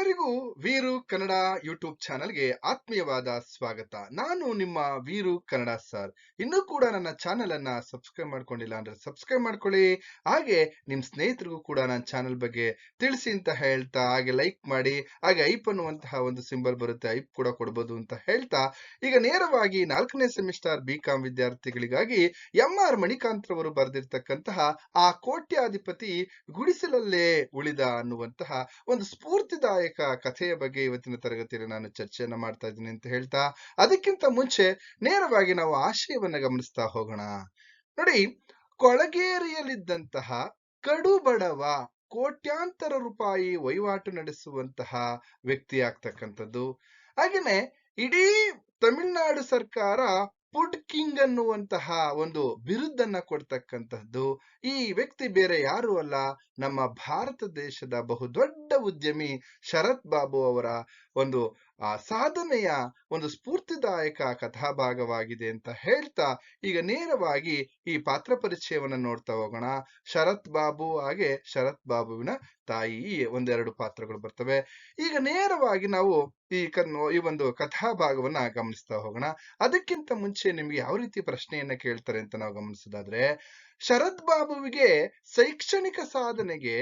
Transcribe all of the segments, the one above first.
ಎಲ್ಲರಿಗೂ ವೀರು ಕನ್ನಡ ಯೂಟ್ಯೂಬ್ ಚಾನೆಲ್ಗೆ ಆತ್ಮೀಯವಾದ ಸ್ವಾಗತ. ನಾನು ನಿಮ್ಮ ವೀರು ಕನ್ನಡ ಸರ್. ಇನ್ನೂ ಕೂಡ ನನ್ನ ಚಾನೆಲ್ ಅನ್ನ ಸಬ್ಸ್ಕ್ರೈಬ್ ಮಾಡ್ಕೊಂಡಿಲ್ಲ ಅಂದ್ರೆ ಸಬ್ಸ್ಕ್ರೈಬ್ ಮಾಡ್ಕೊಳ್ಳಿ. ಹಾಗೆ ನಿಮ್ ಸ್ನೇಹಿತರಿಗೂ ಕೂಡ ನನ್ನ ಚಾನೆಲ್ ಬಗ್ಗೆ ತಿಳಿಸಿ ಅಂತ ಹೇಳ್ತಾ, ಹಾಗೆ ಲೈಕ್ ಮಾಡಿ, ಹಾಗೆ ಐಪ್ ಅನ್ನುವಂತಹ ಒಂದು ಸಿಂಬಲ್ ಬರುತ್ತೆ, ಐಪ್ ಕೂಡ ಕೊಡ್ಬೋದು ಅಂತ ಹೇಳ್ತಾ, ಈಗ ನೇರವಾಗಿ 4ನೇ ಸೆಮಿಸ್ಟರ್ BCom ವಿದ್ಯಾರ್ಥಿಗಳಿಗಾಗಿ MR ಮಣಿಕಾಂತ್ ರವರು ಬರೆದಿರ್ತಕ್ಕಂತಹ ಆ ಕೋಟ್ಯಾಧಿಪತಿ ಗುಡಿಸಲಲ್ಲೇ ಉಳಿದ ಅನ್ನುವಂತಹ ಒಂದು ಸ್ಫೂರ್ತಿದಾಯಕ ಕಥೆಯ ಬಗ್ಗೆ ಇವತ್ತಿನ ತರಗತಿಯಲ್ಲಿ ನಾನು ಚರ್ಚೆಯನ್ನ ಮಾಡ್ತಾ ಇದ್ದೀನಿ ಅಂತ ಹೇಳ್ತಾ, ಅದಕ್ಕಿಂತ ಮುಂಚೆ ನೇರವಾಗಿ ನಾವು ಆಶಯವನ್ನ ಗಮನಿಸ್ತಾ ಹೋಗೋಣ. ನೋಡಿ, ಕೊಳಗೇರಿಯಲ್ಲಿದ್ದಂತಹ ಕಡು ಬಡವ ಕೋಟ್ಯಾಂತರ ರೂಪಾಯಿ ವಹಿವಾಟು ನಡೆಸುವಂತಹ ವ್ಯಕ್ತಿ ಆಗ್ತಕ್ಕಂಥದ್ದು. ಹಾಗೇನೆ ಇಡೀ ತಮಿಳುನಾಡು ಸರ್ಕಾರ ಫುಡ್ ಕಿಂಗ್ ಅನ್ನುವಂತಹ ಒಂದು ಬಿರುದನ್ನ ಕೊಡ್ತಕ್ಕಂಥದ್ದು. ಈ ವ್ಯಕ್ತಿ ಬೇರೆ ಯಾರು ಅಲ್ಲ, ನಮ್ಮ ಭಾರತ ದೇಶದ ಬಹುದೊಡ್ಡ ಉದ್ಯಮಿ ಶರತ್ ಬಾಬು ಅವರ ಒಂದು ಸಾಧನೆಯ ಒಂದು ಸ್ಫೂರ್ತಿದಾಯಕ ಕಥಾಭಾಗವಾಗಿದೆ ಅಂತ ಹೇಳ್ತಾ, ಈಗ ನೇರವಾಗಿ ಈ ಪಾತ್ರ ಪರಿಚಯವನ್ನ ನೋಡ್ತಾ ಹೋಗೋಣ. ಶರತ್ ಬಾಬು ಹಾಗೆ ಶರತ್ ಬಾಬುವಿನ ತಾಯಿ, ಒಂದೆರಡು ಪಾತ್ರಗಳು ಬರ್ತವೆ. ಈಗ ನೇರವಾಗಿ ನಾವು ಈ ಒಂದು ಕಥಾಭಾಗವನ್ನ ಗಮನಿಸ್ತಾ ಹೋಗೋಣ. ಅದಕ್ಕಿಂತ ಮುಂಚೆ ನಿಮ್ಗೆ ಯಾವ ರೀತಿ ಪ್ರಶ್ನೆಯನ್ನ ಕೇಳ್ತಾರೆ ಅಂತ ನಾವು ಗಮನಿಸೋದಾದ್ರೆ, ಶರತ್ ಬಾಬುವಿಗೆ ಶೈಕ್ಷಣಿಕ ಸಾಧನೆಗೆ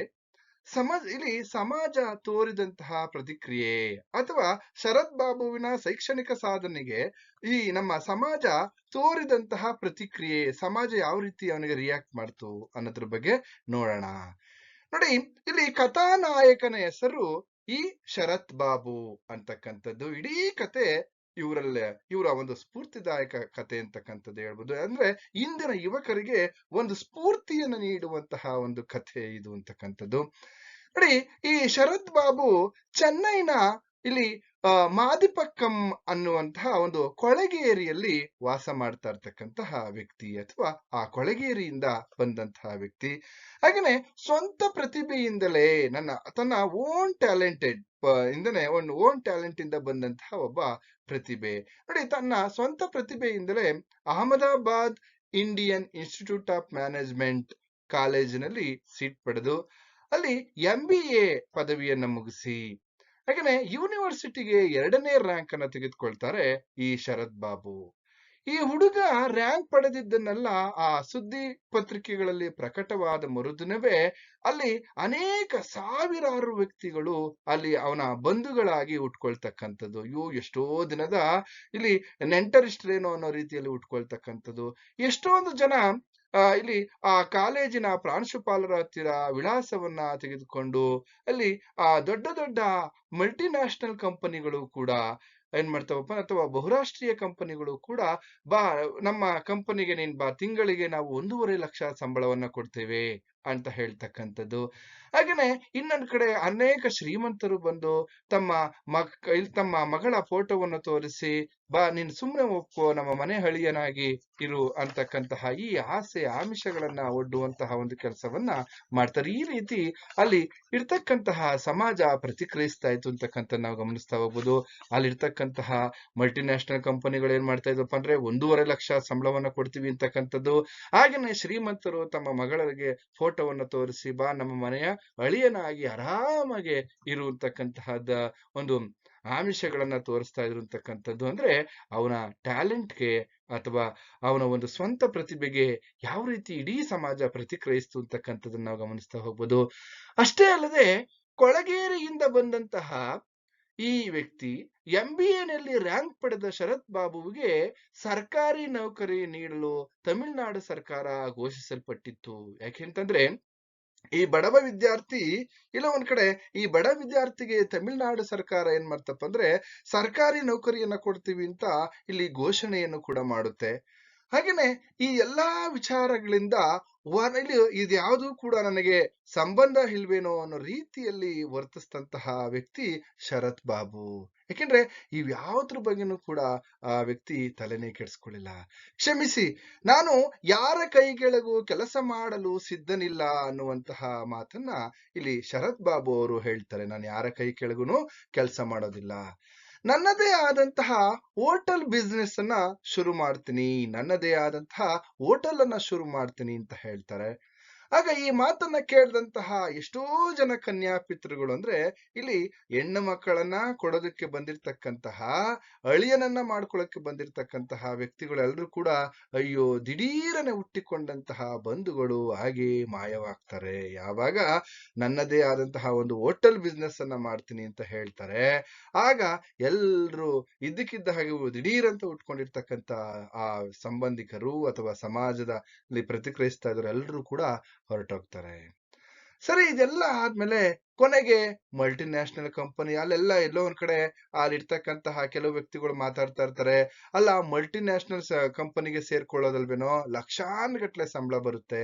ಇಲ್ಲಿ ಸಮಾಜ ತೋರಿದಂತಹ ಪ್ರತಿಕ್ರಿಯೆ, ಅಥವಾ ಶರತ್ ಬಾಬುವಿನ ಶೈಕ್ಷಣಿಕ ಸಾಧನೆಗೆ ಈ ನಮ್ಮ ಸಮಾಜ ತೋರಿದಂತಹ ಪ್ರತಿಕ್ರಿಯೆ, ಸಮಾಜ ಯಾವ ರೀತಿ ಅವನಿಗೆ ರಿಯಾಕ್ಟ್ ಮಾಡ್ತು ಅನ್ನೋದ್ರ ಬಗ್ಗೆ ನೋಡೋಣ. ನೋಡಿ, ಇಲ್ಲಿ ಕಥಾನಾಯಕನ ಹೆಸರು ಈ ಶರತ್ ಬಾಬು ಅಂತಕ್ಕಂಥದ್ದು. ಇಡೀ ಕತೆ ಇವರ ಒಂದು ಸ್ಫೂರ್ತಿದಾಯಕ ಕತೆ ಅಂತಕ್ಕಂಥದ್ದು ಹೇಳ್ಬೋದು. ಅಂದ್ರೆ ಇಂದಿನ ಯುವಕರಿಗೆ ಒಂದು ಸ್ಫೂರ್ತಿಯನ್ನು ನೀಡುವಂತಹ ಒಂದು ಕಥೆ ಇದು ಅಂತಕ್ಕಂಥದ್ದು. ನೋಡಿ, ಈ ಶರತ್ ಬಾಬು ಚೆನ್ನೈನ ಇಲ್ಲಿ ಮಾದಿಪಕ್ಕಂ ಅನ್ನುವಂತಹ ಒಂದು ಕೊಳಗೇರಿಯಲ್ಲಿ ವಾಸ ಮಾಡ್ತಾ ಇರ್ತಕ್ಕಂತಹ ವ್ಯಕ್ತಿ, ಅಥವಾ ಆ ಕೊಳಗೇರಿಯಿಂದ ಬಂದಂತಹ ವ್ಯಕ್ತಿ. ಹಾಗೇನೆ ಸ್ವಂತ ಪ್ರತಿಭೆಯಿಂದಲೇ ತನ್ನ ಓನ್ ಟ್ಯಾಲೆಂಟೆಡ್ ಓನ್ ಟ್ಯಾಲೆಂಟ್ ಇಂದ ಬಂದಂತಹ ಒಬ್ಬ ಪ್ರತಿಭೆ. ನೋಡಿ, ತನ್ನ ಸ್ವಂತ ಪ್ರತಿಭೆಯಿಂದಲೇ Ahmedabad Indian Institute of Management ಕಾಲೇಜಿನಲ್ಲಿ ಸೀಟ್ ಪಡೆದು ಅಲ್ಲಿ MBA ಪದವಿಯನ್ನ ಮುಗಿಸಿ, ಹಾಗೇನೆ ಯೂನಿವರ್ಸಿಟಿಗೆ 2ನೇ ರ್ಯಾಂಕ್ ಅನ್ನ ತೆಗೆದುಕೊಳ್ತಾರೆ ಈ ಶರತ್ ಬಾಬು. ಈ ಹುಡುಗ ರ್ಯಾಂಕ್ ಪಡೆದಿದ್ದನ್ನೆಲ್ಲ ಆ ಸುದ್ದಿ ಪತ್ರಿಕೆಗಳಲ್ಲಿ ಪ್ರಕಟವಾದ ಮರುದಿನವೇ ಅಲ್ಲಿ ಅನೇಕ ಸಾವಿರಾರು ವ್ಯಕ್ತಿಗಳು ಅಲ್ಲಿ ಅವನ ಬಂಧುಗಳಾಗಿ ಉಟ್ಕೊಳ್ತಕ್ಕಂಥದ್ದು. ಎಷ್ಟೋ ದಿನದ ಇಲ್ಲಿ ನೆಂಟರಿಷ್ಟ್ರೇನೋ ಅನ್ನೋ ರೀತಿಯಲ್ಲಿ ಉಟ್ಕೊಳ್ತಕ್ಕಂಥದ್ದು. ಎಷ್ಟೊಂದು ಜನ ಇಲ್ಲಿ ಆ ಕಾಲೇಜಿನ ಪ್ರಾಂಶುಪಾಲರ ಹತ್ತಿರ ವಿಳಾಸವನ್ನ ತೆಗೆದುಕೊಂಡು ಅಲ್ಲಿ ದೊಡ್ಡ ದೊಡ್ಡ ಮಲ್ಟಿನ್ಯಾಷನಲ್ ಕಂಪನಿಗಳು ಕೂಡ ಏನ್ ಮಾಡ್ತಾವಪ್ಪ, ಅಥವಾ ಬಹುರಾಷ್ಟ್ರೀಯ ಕಂಪನಿಗಳು ಕೂಡ ನಮ್ಮ ಕಂಪನಿಗೆ ನೀನ್ ಬಾ, ತಿಂಗಳಿಗೆ ನಾವು 1.5 ಲಕ್ಷ ಸಂಬಳವನ್ನ ಕೊಡ್ತೇವೆ ಅಂತ ಹೇಳ್ತಕ್ಕಂಥದ್ದು. ಹಾಗೇನೆ ಇನ್ನೊಂದ್ ಕಡೆ ಅನೇಕ ಶ್ರೀಮಂತರು ಬಂದು ತಮ್ಮ ಮಗಳ ಫೋಟೋವನ್ನು ತೋರಿಸಿ, ಬಾ ನೀನ್ ಸುಮ್ನೆ ಒಪ್ಪೋ, ನಮ್ಮ ಮನೆ ಹಳಿಯನಾಗಿ ಇರು ಅಂತಕ್ಕಂತಹ ಈ ಆಸೆ ಆಮಿಷಗಳನ್ನ ಒಡ್ಡುವಂತಹ ಒಂದು ಕೆಲಸವನ್ನ ಮಾಡ್ತಾರೆ. ಈ ರೀತಿ ಅಲ್ಲಿ ಇರ್ತಕ್ಕಂತಹ ಸಮಾಜ ಪ್ರತಿಕ್ರಿಯಿಸ್ತಾ ಇತ್ತು ಅಂತಕ್ಕಂಥ ನಾವು ಗಮನಿಸ್ತಾ ಹೋಗ್ಬೋದು. ಅಲ್ಲಿರ್ತಕ್ಕಂತಹ ಮಲ್ಟಿನ್ಯಾಷನಲ್ ಕಂಪನಿಗಳು ಏನ್ ಮಾಡ್ತಾ ಇದ್ವಪ್ಪ ಅಂದ್ರೆ 1.5 ಲಕ್ಷ ಸಂಬಳವನ್ನ ಕೊಡ್ತೀವಿ ಅಂತಕ್ಕಂಥದ್ದು. ಹಾಗೇನೆ ಶ್ರೀಮಂತರು ತಮ್ಮ ಮಗಳಿಗೆ ಫೋಟೋವನ್ನು ತೋರಿಸಿ, ಬಾ ನಮ್ಮ ಮನೆಯ ಅಳಿಯನಾಗಿ ಆರಾಮಾಗಿ ಇರುವಂತಕ್ಕಂತಹದ ಒಂದು ಆಮಿಷಗಳನ್ನ ತೋರಿಸ್ತಾ ಇದ್ರು ಅಂತಕ್ಕಂಥದ್ದು. ಅಂದ್ರೆ ಅವನ ಟ್ಯಾಲೆಂಟ್ಗೆ ಅಥವಾ ಅವನ ಒಂದು ಸ್ವಂತ ಪ್ರತಿಭೆಗೆ ಯಾವ ರೀತಿ ಇಡೀ ಸಮಾಜ ಪ್ರತಿಕ್ರಿಯಿಸ್ತು ಅಂತಕ್ಕಂಥದ್ದನ್ನ ನಾವು ಗಮನಿಸ್ತಾ ಹೋಗ್ಬೋದು. ಅಷ್ಟೇ ಅಲ್ಲದೆ, ಕೊಳಗೇರಿಯಿಂದ ಬಂದಂತಹ ಈ ವ್ಯಕ್ತಿ MBA ನಲ್ಲಿ ರ್ಯಾಂಕ್ ಪಡೆದ ಶರತ್ ಬಾಬುವಿಗೆ ಸರ್ಕಾರಿ ನೌಕರಿ ನೀಡಲು ತಮಿಳುನಾಡು ಸರ್ಕಾರ ಘೋಷಿಸಲ್ಪಟ್ಟಿತ್ತು. ಯಾಕೆಂತಂದ್ರೆ ಈ ಬಡವ ವಿದ್ಯಾರ್ಥಿ ಒಂದ್ ಕಡೆ ಈ ಬಡ ವಿದ್ಯಾರ್ಥಿಗೆ ತಮಿಳುನಾಡು ಸರ್ಕಾರ ಏನ್ ಮಾಡ್ತಪ್ಪ ಅಂದ್ರೆ ಸರ್ಕಾರಿ ನೌಕರಿಯನ್ನ ಕೊಡ್ತೀವಿ ಅಂತ ಇಲ್ಲಿ ಘೋಷಣೆಯನ್ನು ಕೂಡ ಮಾಡುತ್ತೆ. ಹಾಗೇನೆ ಈ ಎಲ್ಲಾ ವಿಚಾರಗಳಿಂದ ಇದ್ಯಾವುದೂ ಕೂಡ ನನಗೆ ಸಂಬಂಧ ಇಲ್ವೇನೋ ಅನ್ನೋ ರೀತಿಯಲ್ಲಿ ವರ್ತಿಸಿದಂತಹ ವ್ಯಕ್ತಿ ಶರತ್ ಬಾಬು. ಯಾಕೆಂದ್ರೆ ಇವ್ಯಾವುದ್ರ ಬಗ್ಗೆನೂ ಕೂಡ ಆ ವ್ಯಕ್ತಿ ತಲೆನೇ ಕೆಡಿಸ್ಕೊಳ್ಳಿಲ್ಲ. ಕ್ಷಮಿಸಿ, ನಾನು ಯಾರ ಕೈ ಕೆಳಗೂ ಕೆಲಸ ಮಾಡಲು ಸಿದ್ಧನಿಲ್ಲ ಅನ್ನುವಂತಹ ಮಾತನ್ನ ಇಲ್ಲಿ ಶರತ್ ಬಾಬು ಅವರು ಹೇಳ್ತಾರೆ. ನಾನು ಯಾರ ಕೈ ಕೆಳಗುನು ಕೆಲಸ ಮಾಡೋದಿಲ್ಲ, ನನ್ನದೇ ಆದಂತಹ ಹೋಟೆಲ್ ಬಿಸ್ನೆಸ್ ಅನ್ನ ಶುರು ಮಾಡ್ತೀನಿ, ನನ್ನದೇ ಆದಂತಹ ಹೋಟೆಲ್ ಅನ್ನ ಶುರು ಮಾಡ್ತೀನಿ ಅಂತ ಹೇಳ್ತಾರೆ. ಆಗ ಈ ಮಾತನ್ನ ಕೇಳಿದಂತಹ ಎಷ್ಟೋ ಜನ ಕನ್ಯಾಪಿತೃಗಳು ಅಂದ್ರೆ ಇಲ್ಲಿ ಹೆಣ್ಣು ಮಕ್ಕಳನ್ನ ಕೊಡೋದಕ್ಕೆ ಬಂದಿರ್ತಕ್ಕಂತಹ ಅಳಿಯನನ್ನ ಮಾಡ್ಕೊಳಕ್ಕೆ ಬಂದಿರ್ತಕ್ಕಂತಹ ವ್ಯಕ್ತಿಗಳೆಲ್ಲರೂ ಕೂಡ ಅಯ್ಯೋ ದಿಢೀರನೆ ಹುಟ್ಟಿಕೊಂಡಂತಹ ಬಂಧುಗಳು ಹಾಗೆ ಮಾಯವಾಗ್ತಾರೆ. ಯಾವಾಗ ನನ್ನದೇ ಆದಂತಹ ಒಂದು ಹೋಟೆಲ್ ಬಿಸ್ನೆಸ್ ಅನ್ನ ಮಾಡ್ತೀನಿ ಅಂತ ಹೇಳ್ತಾರೆ, ಆಗ ಎಲ್ರು ಇದ್ದಕ್ಕಿದ್ದ ಹಾಗೆ ದಿಢೀರಂತ ಉಟ್ಕೊಂಡಿರ್ತಕ್ಕಂತ ಆ ಸಂಬಂಧಿಕರು ಅಥವಾ ಸಮಾಜದಲ್ಲಿ ಪ್ರತಿಕ್ರಿಯಿಸ್ತಾ ಇದ್ರು ಎಲ್ಲರೂ ಕೂಡ ಹೊರಟೋಗ್ತಾರೆ. ಸರಿ, ಇದೆಲ್ಲ ಆದ್ಮೇಲೆ ಕೊನೆಗೆ ಮಲ್ಟಿನ್ಯಾಷನಲ್ ಕಂಪನಿ ಅಲ್ಲೆಲ್ಲ ಎಲ್ಲೋ ಒಂದ್ ಕಡೆ ಅಲ್ಲಿರ್ತಕ್ಕಂತಹ ಕೆಲವು ವ್ಯಕ್ತಿಗಳು ಮಾತಾಡ್ತಾ ಇರ್ತಾರೆ, ಅಲ್ಲ ಮಲ್ಟಿನ್ಯಾಷನಲ್ ಕಂಪನಿಗೆ ಸೇರ್ಕೊಳ್ಳೋದಲ್ವೇನೋ ಲಕ್ಷಾನ್ಗಟ್ಲೆ ಸಂಬಳ ಬರುತ್ತೆ,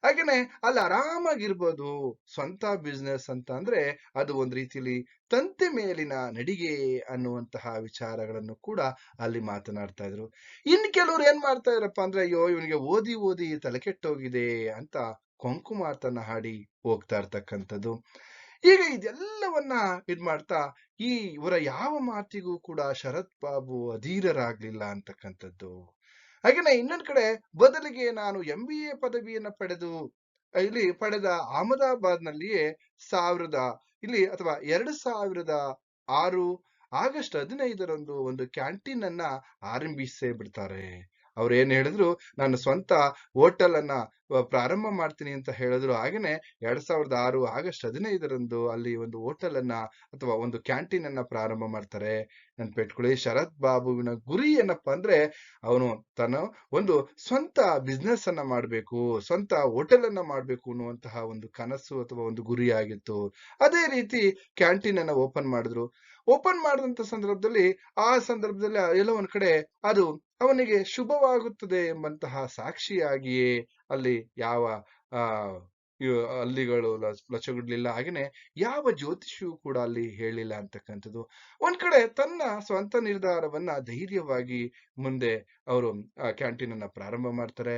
ಹಾಗೇನೆ ಅಲ್ಲಿ ಆರಾಮಾಗಿರ್ಬೋದು. ಸ್ವಂತ ಬಿಸ್ನೆಸ್ ಅಂತ ಅಂದ್ರೆ ಅದು ಒಂದ್ ರೀತಿಲಿ ತಂತಿ ಮೇಲಿನ ನಡಿಗೆ ಅನ್ನುವಂತಹ ವಿಚಾರಗಳನ್ನು ಕೂಡ ಅಲ್ಲಿ ಮಾತನಾಡ್ತಾ ಇದ್ರು. ಇನ್ ಕೆಲವ್ರು ಏನ್ ಮಾಡ್ತಾ ಇದ್ರಪ್ಪ ಅಂದ್ರೆ, ಅಯ್ಯೋ ಇವನಿಗೆ ಓದಿ ಓದಿ ತಲೆ ಕೆಟ್ಟೋಗಿದೆ ಅಂತ ಕೊಂಕು ಮಾತನ್ನ ಹಾಡಿ ಹೋಗ್ತಾ ಇರ್ತಕ್ಕಂಥದ್ದು. ಈಗ ಇದೆಲ್ಲವನ್ನ ಮಾಡ್ತಾ ಇವರ ಯಾವ ಮಾತಿಗೂ ಕೂಡ ಶರತ್ ಬಾಬು ಅಧೀರರಾಗ್ಲಿಲ್ಲ ಅಂತಕ್ಕಂಥದ್ದು. ಹಾಗೇನೆ ಇನ್ನೊಂದ್ ಕಡೆ ಬದಲಿಗೆ ನಾನು MBA ಪದವಿಯನ್ನ ಪಡೆದ ಅಹಮದಾಬಾದ್ ನಲ್ಲಿಯೇ 2006 ಆಗಸ್ಟ್ 15ರಂದು ಒಂದು ಕ್ಯಾಂಟೀನ್ ಅನ್ನ ಆರಂಭಿಸೇ ಬಿಡ್ತಾರೆ. ಅವ್ರು ಏನ್ ಹೇಳಿದ್ರು, ನಾನು ಸ್ವಂತ ಹೋಟೆಲ್ ಅನ್ನ ಪ್ರಾರಂಭ ಮಾಡ್ತೀನಿ ಅಂತ ಹೇಳಿದ್ರು. ಹಾಗೇನೆ 2006 ಆಗಸ್ಟ್ 15ರಂದು ಅಲ್ಲಿ ಒಂದು ಹೋಟೆಲ್ ಅನ್ನ ಅಥವಾ ಒಂದು ಕ್ಯಾಂಟೀನ್ ಅನ್ನ ಪ್ರಾರಂಭ ಮಾಡ್ತಾರೆ. ನೆನ್ಪಿಟ್ಕೊಳ್ಳಿ, ಶರತ್ ಬಾಬುವಿನ ಗುರಿ ಏನಪ್ಪಾ ಅಂದ್ರೆ ಅವನು ತನ್ನ ಒಂದು ಸ್ವಂತ ಬಿಸ್ನೆಸ್ ಅನ್ನ ಮಾಡ್ಬೇಕು, ಸ್ವಂತ ಹೋಟೆಲ್ ಅನ್ನ ಮಾಡ್ಬೇಕು ಅನ್ನುವಂತಹ ಒಂದು ಕನಸು ಅಥವಾ ಒಂದು ಗುರಿ ಆಗಿತ್ತು. ಅದೇ ರೀತಿ ಕ್ಯಾಂಟೀನ್ ಅನ್ನ ಓಪನ್ ಮಾಡಿದ್ರು. ಓಪನ್ ಮಾಡಿದಂತ ಸಂದರ್ಭದಲ್ಲಿ ಎಲ್ಲೋ ಒಂದ್ ಕಡೆ ಅದು ಅವನಿಗೆ ಶುಭವಾಗುತ್ತದೆ ಎಂಬಂತಹ ಸಾಕ್ಷಿಯಾಗಿಯೇ ಅಲ್ಲಿ ಯಾವ ಆ ಹಲ್ಲಿಗಳು ಲಚಗುಡ್ಲಿಲ್ಲ, ಹಾಗೇನೆ ಯಾವ ಜ್ಯೋತಿಷಿಯೂ ಕೂಡ ಅಲ್ಲಿ ಹೇಳಿಲ್ಲ ಅಂತಕ್ಕಂಥದ್ದು. ಒಂದ್ ಕಡೆ ತನ್ನ ಸ್ವಂತ ನಿರ್ಧಾರವನ್ನ ಧೈರ್ಯವಾಗಿ ಮುಂದೆ ಅವರು ಕ್ಯಾಂಟೀನ್ ಅನ್ನ ಪ್ರಾರಂಭ ಮಾಡ್ತಾರೆ.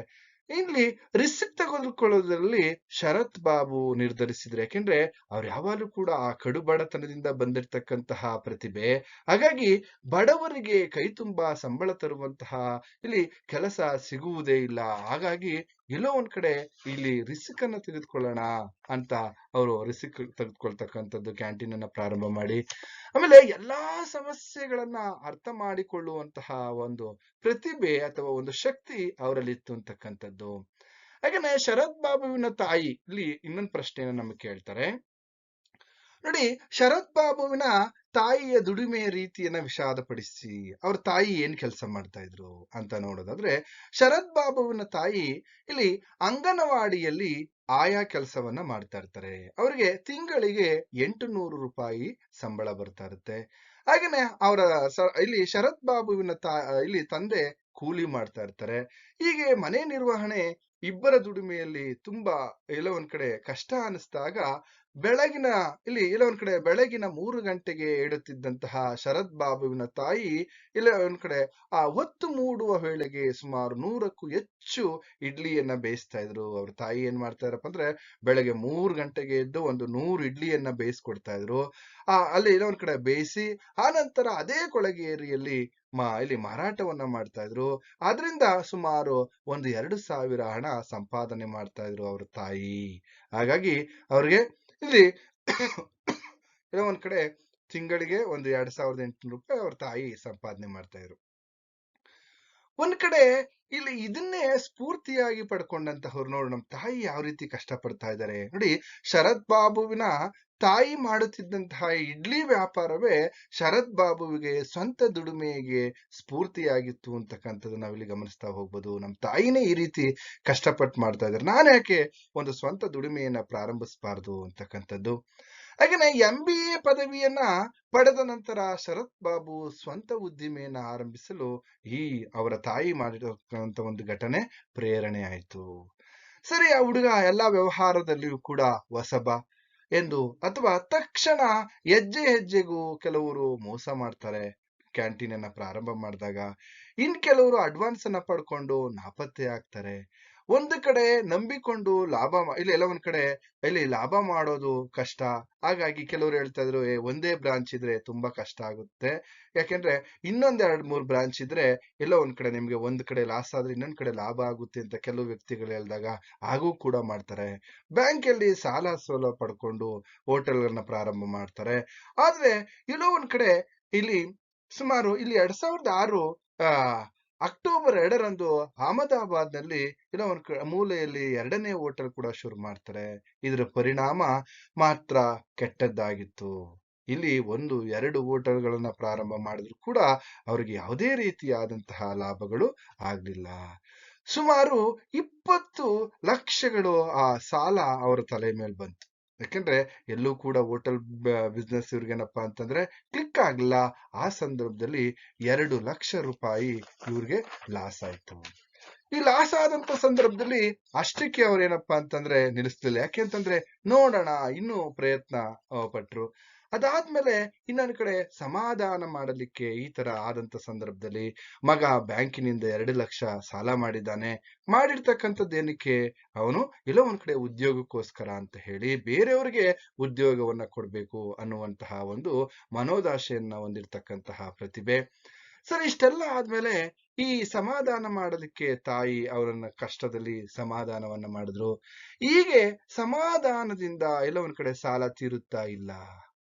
ಇಲ್ಲಿ ರಿಸ್ಕ್ ತೆಗೆದುಕೊಳ್ಳೋದ್ರಲ್ಲಿ ಶರತ್ ಬಾಬು ನಿರ್ಧರಿಸಿದ್ರು. ಯಾಕೆಂದ್ರೆ ಅವ್ರು ಯಾವಾಗಲೂ ಕೂಡ ಆ ಕಡು ಬಡತನದಿಂದ ಬಂದಿರತಕ್ಕಂತಹ ಪ್ರತಿಭೆ. ಹಾಗಾಗಿ ಬಡವರಿಗೆ ಕೈ ತುಂಬಾ ಸಂಬಳ ತರುವಂತಹ ಇಲ್ಲಿ ಕೆಲಸ ಸಿಗುವುದೇ ಇಲ್ಲ. ಹಾಗಾಗಿ ಎಲ್ಲೋ ಒಂದ್ ಕಡೆ ಇಲ್ಲಿ ರಿಸ್ಕ್ ಅನ್ನ ತೆಗೆದುಕೊಳ್ಳೋಣ ಅಂತ ಅವರು ರಿಸ್ಕ್ ತೆಗೆದುಕೊಳ್ತಕ್ಕಂಥದ್ದು ಕ್ಯಾಂಟೀನ್ ಅನ್ನ ಪ್ರಾರಂಭ ಮಾಡಿ, ಆಮೇಲೆ ಎಲ್ಲಾ ಸಮಸ್ಯೆಗಳನ್ನ ಅರ್ಥ ಮಾಡಿಕೊಳ್ಳುವಂತಹ ಒಂದು ಪ್ರತಿಭೆ ಅಥವಾ ಒಂದು ಶಕ್ತಿ ಅವರಲ್ಲಿ ಇತ್ತು ಅಂತಕ್ಕಂಥದ್ದು. ಹಾಗೇನೆ ಶರತ್ ಬಾಬುವಿನ ತಾಯಿ ಇಲ್ಲಿ ಇನ್ನೊಂದು ಪ್ರಶ್ನೆಯನ್ನ ನಮಗೆ ಕೇಳ್ತಾರೆ ನೋಡಿ. ಶರತ್ ಬಾಬುವಿನ ತಾಯಿಯ ದುಡಿಮೆಯ ರೀತಿಯನ್ನ ವಿಷಾದಪಡಿಸಿ ಅವ್ರ ತಾಯಿ ಏನ್ ಕೆಲಸ ಮಾಡ್ತಾ ಇದ್ರು ಅಂತ ನೋಡೋದಾದ್ರೆ, ಶರತ್ ಬಾಬುವಿನ ತಾಯಿ ಇಲ್ಲಿ ಅಂಗನವಾಡಿಯಲ್ಲಿ ಆಯಾ ಕೆಲಸವನ್ನ ಮಾಡ್ತಾ ಇರ್ತಾರೆ. ಅವ್ರಿಗೆ ತಿಂಗಳಿಗೆ 800 ರೂಪಾಯಿ ಸಂಬಳ ಬರ್ತಾ ಇರುತ್ತೆ. ಹಾಗೇನೆ ಅವರ ಇಲ್ಲಿ ಶರತ್ ಬಾಬುವಿನ ಇಲ್ಲಿ ತಂದೆ ಕೂಲಿ ಮಾಡ್ತಾ ಇರ್ತಾರೆ. ಹೀಗೆ ಮನೆ ನಿರ್ವಹಣೆ ಇಬ್ಬರ ದುಡಿಮೆಯಲ್ಲಿ ತುಂಬಾ ಎಲ್ಲೋ ಒಂದ್ ಕಡೆ ಕಷ್ಟ ಅನಿಸ್ದಾಗ ಬೆಳಗಿನ 3 ಗಂಟೆಗೆ ಏಳುತ್ತಿದ್ದಂತಹ ಶರತ್ ಬಾಬುವಿನ ತಾಯಿ ಇಲ್ಲ ಒಂದ್ ಕಡೆ ಆ ಹೊತ್ತು ಮೂಡುವ ವೇಳೆಗೆ ಸುಮಾರು 100ಕ್ಕೂ ಹೆಚ್ಚು ಇಡ್ಲಿಯನ್ನ ಬೇಯಿಸ್ತಾ ಇದ್ರು. ಅವ್ರ ತಾಯಿ ಏನ್ ಮಾಡ್ತಾ ಇದ್ರಪ್ಪ ಅಂದ್ರೆ ಬೆಳಗ್ಗೆ 3 ಗಂಟೆಗೆ ಎದ್ದು ಒಂದು 100 ಇಡ್ಲಿಯನ್ನ ಬೇಯಿಸ್ಕೊಡ್ತಾ ಇದ್ರು. ಅಲ್ಲಿ ಇಲ್ಲ ಒಂದ್ ಕಡೆ ಬೇಯಿಸಿ ಆ ನಂತರ ಅದೇ ಕೊಳಗೇರಿಯಲ್ಲಿ ಇಲ್ಲಿ ಮಾರಾಟವನ್ನ ಮಾಡ್ತಾ ಇದ್ರು. ಅದರಿಂದ ಸುಮಾರು ಒಂದು 2,000 ಹಣ ಸಂಪಾದನೆ ಮಾಡ್ತಾ ಇದ್ರು ಅವ್ರ ತಾಯಿ. ಹಾಗಾಗಿ ಅವ್ರಿಗೆ ಇಲ್ಲಿ ಏನೋ ಒಂದ್ ಕಡೆ ತಿಂಗಳಿಗೆ ಒಂದು 2,800 ರೂಪಾಯಿ ಅವ್ರ ತಾಯಿ ಸಂಪಾದನೆ ಮಾಡ್ತಾ ಇದ್ರು. ಒಂದ್ ಕಡೆ ಇಲ್ಲಿ ಇದನ್ನೇ ಸ್ಫೂರ್ತಿಯಾಗಿ ಪಡ್ಕೊಂಡಂತವ್ರು ನೋಡು, ನಮ್ ತಾಯಿ ಯಾವ ರೀತಿ ಕಷ್ಟ ಪಡ್ತಾ ಇದ್ದಾರೆ ನೋಡಿ. ಶರತ್ ಬಾಬುವಿನ ತಾಯಿ ಮಾಡುತ್ತಿದ್ದಂತಹ ಇಡ್ಲಿ ವ್ಯಾಪಾರವೇ ಶರತ್ ಬಾಬುವಿಗೆ ಸ್ವಂತ ದುಡಿಮೆಗೆ ಸ್ಫೂರ್ತಿಯಾಗಿತ್ತು ಅಂತಕ್ಕಂಥದ್ದು ನಾವಿಲ್ಲಿ ಗಮನಿಸ್ತಾ ಹೋಗ್ಬೋದು. ನಮ್ ತಾಯಿನೇ ಈ ರೀತಿ ಕಷ್ಟಪಟ್ಟು ಮಾಡ್ತಾ ಇದ್ದಾರೆ, ನಾನು ಯಾಕೆ ಒಂದು ಸ್ವಂತ ದುಡಿಮೆಯನ್ನ ಪ್ರಾರಂಭಿಸಬಾರ್ದು ಅಂತಕ್ಕಂಥದ್ದು. ಹಾಗೇನೆ MBA ಪದವಿಯನ್ನ ಪಡೆದ ನಂತರ ಶರತ್ ಬಾಬು ಸ್ವಂತ ಉದ್ದಿಮೆಯನ್ನ ಆರಂಭಿಸಲು ಅವರ ತಾಯಿ ಮಾಡಿರ್ತಕ್ಕಂಥ ಒಂದು ಘಟನೆ ಪ್ರೇರಣೆ ಆಯ್ತು. ಸರಿ, ಆ ಹುಡುಗ ಎಲ್ಲಾ ವ್ಯವಹಾರದಲ್ಲಿಯೂ ಕೂಡ ಹೊಸಬ ಎಂದು ಅಥವಾ ತಕ್ಷಣ ಹೆಜ್ಜೆ ಹೆಜ್ಜೆಗೂ ಕೆಲವರು ಮೋಸ ಮಾಡ್ತಾರೆ. ಕ್ಯಾಂಟೀನ್ ಅನ್ನ ಪ್ರಾರಂಭ ಮಾಡಿದಾಗ ಇನ್ ಕೆಲವರು ಅಡ್ವಾನ್ಸ್ ಅನ್ನ ಪಡ್ಕೊಂಡು ನಾಪತ್ತೆ ಆಗ್ತಾರೆ. ಒಂದು ಕಡೆ ನಂಬಿಕೊಂಡು ಇಲ್ಲಿ ಎಲ್ಲ ಒಂದ್ ಕಡೆ ಇಲ್ಲಿ ಲಾಭ ಮಾಡೋದು ಕಷ್ಟ. ಹಾಗಾಗಿ ಕೆಲವರು ಹೇಳ್ತಾ ಇದ್ರು, ಒಂದೇ ಬ್ರಾಂಚ್ ಇದ್ರೆ ತುಂಬಾ ಕಷ್ಟ ಆಗುತ್ತೆ. ಯಾಕೆಂದ್ರೆ ಇನ್ನೊಂದ್ 2-3 ಬ್ರಾಂಚ್ ಇದ್ರೆ ಎಲ್ಲೋ ಒಂದ್ ಕಡೆ ನಿಮ್ಗೆ ಒಂದ್ ಕಡೆ ಲಾಸ್ ಆದ್ರೆ ಇನ್ನೊಂದ್ ಕಡೆ ಲಾಭ ಆಗುತ್ತೆ ಅಂತ ಕೆಲವು ವ್ಯಕ್ತಿಗಳು ಹೇಳಿದಾಗ ಹಾಗೂ ಕೂಡ ಮಾಡ್ತಾರೆ. ಬ್ಯಾಂಕ್ ಅಲ್ಲಿ ಸಾಲ ಸೋಲ ಪಡ್ಕೊಂಡು ಹೋಟೆಲ್ಗಳನ್ನ ಪ್ರಾರಂಭ ಮಾಡ್ತಾರೆ. ಆದ್ರೆ ಎಲ್ಲೋ ಒಂದ್ ಕಡೆ ಇಲ್ಲಿ ಸುಮಾರು ಇಲ್ಲಿ 2006 ಆ ಅಕ್ಟೋಬರ್ 2ರಂದು ಅಹಮದಾಬಾದ್ನಲ್ಲಿ ಏನೋ ಒಂದ್ ಮೂಲೆಯಲ್ಲಿ 2ನೇ ಹೋಟೆಲ್ ಕೂಡ ಶುರು ಮಾಡ್ತಾರೆ. ಇದರ ಪರಿಣಾಮ ಮಾತ್ರ ಕೆಟ್ಟದ್ದಾಗಿತ್ತು. ಇಲ್ಲಿ 1-2 ಹೋಟೆಲ್ಗಳನ್ನ ಪ್ರಾರಂಭ ಮಾಡಿದ್ರು ಕೂಡ ಅವರಿಗೆ ಯಾವುದೇ ರೀತಿಯಾದಂತಹ ಲಾಭಗಳು ಆಗ್ಲಿಲ್ಲ. ಸುಮಾರು 20 ಲಕ್ಷಗಳು ಆ ಸಾಲ ಅವರ ತಲೆ ಮೇಲೆ ಬಂತು. ಯಾಕಂದ್ರೆ ಎಲ್ಲೂ ಕೂಡ ಹೋಟೆಲ್ ಬಿಸ್ನೆಸ್ ಇವ್ರಿಗೇನಪ್ಪಾ ಅಂತಂದ್ರೆ ಕ್ಲಿಕ್ ಆಗ್ಲಿಲ್ಲ. ಆ ಸಂದರ್ಭದಲ್ಲಿ 2 ಲಕ್ಷ ರೂಪಾಯಿ ಇವ್ರಿಗೆ ಲಾಸ್ ಆಯ್ತು. ಈ ಲಾಸ್ ಆದಂತ ಸಂದರ್ಭದಲ್ಲಿ ಅಷ್ಟಕ್ಕೆ ಅವ್ರೇನಪ್ಪಾ ಅಂತಂದ್ರೆ ನಿಲ್ಲಿಸ್ಲಿಲ್ಲ. ಯಾಕೆಂತಂದ್ರೆ ನೋಡೋಣ ಇನ್ನೂ ಪ್ರಯತ್ನ ಪಟ್ರು. ಅದಾದ್ಮೇಲೆ ಇನ್ನೊಂದ್ ಕಡೆ ಸಮಾಧಾನ ಮಾಡಲಿಕ್ಕೆ ಈ ತರ ಆದಂತ ಸಂದರ್ಭದಲ್ಲಿ ಮಗ ಬ್ಯಾಂಕಿನಿಂದ 2 ಲಕ್ಷ ಸಾಲ ಮಾಡಿದ್ದಾನೆ. ಮಾಡಿರ್ತಕ್ಕಂಥದ್ದು ಏನಕ್ಕೆ? ಅವನು ಎಲ್ಲೋ ಒಂದ್ ಕಡೆ ಉದ್ಯೋಗಕ್ಕೋಸ್ಕರ ಅಂತ ಹೇಳಿ ಬೇರೆಯವರಿಗೆ ಉದ್ಯೋಗವನ್ನ ಕೊಡ್ಬೇಕು ಅನ್ನುವಂತಹ ಒಂದು ಮನೋದಾಶೆಯನ್ನ ಹೊಂದಿರತಕ್ಕಂತಹ ಪ್ರತಿಭೆ. ಸರ್, ಇಷ್ಟೆಲ್ಲ ಆದ್ಮೇಲೆ ಈ ಸಮಾಧಾನ ಮಾಡಲಿಕ್ಕೆ ತಾಯಿ ಅವರನ್ನ ಕಷ್ಟದಲ್ಲಿ ಸಮಾಧಾನವನ್ನ ಮಾಡಿದ್ರು. ಹೀಗೆ ಸಮಾಧಾನದಿಂದ ಎಲ್ಲ ಒಂದ್ ಕಡೆ ಸಾಲ ತೀರುತ್ತಾ ಇಲ್ಲ.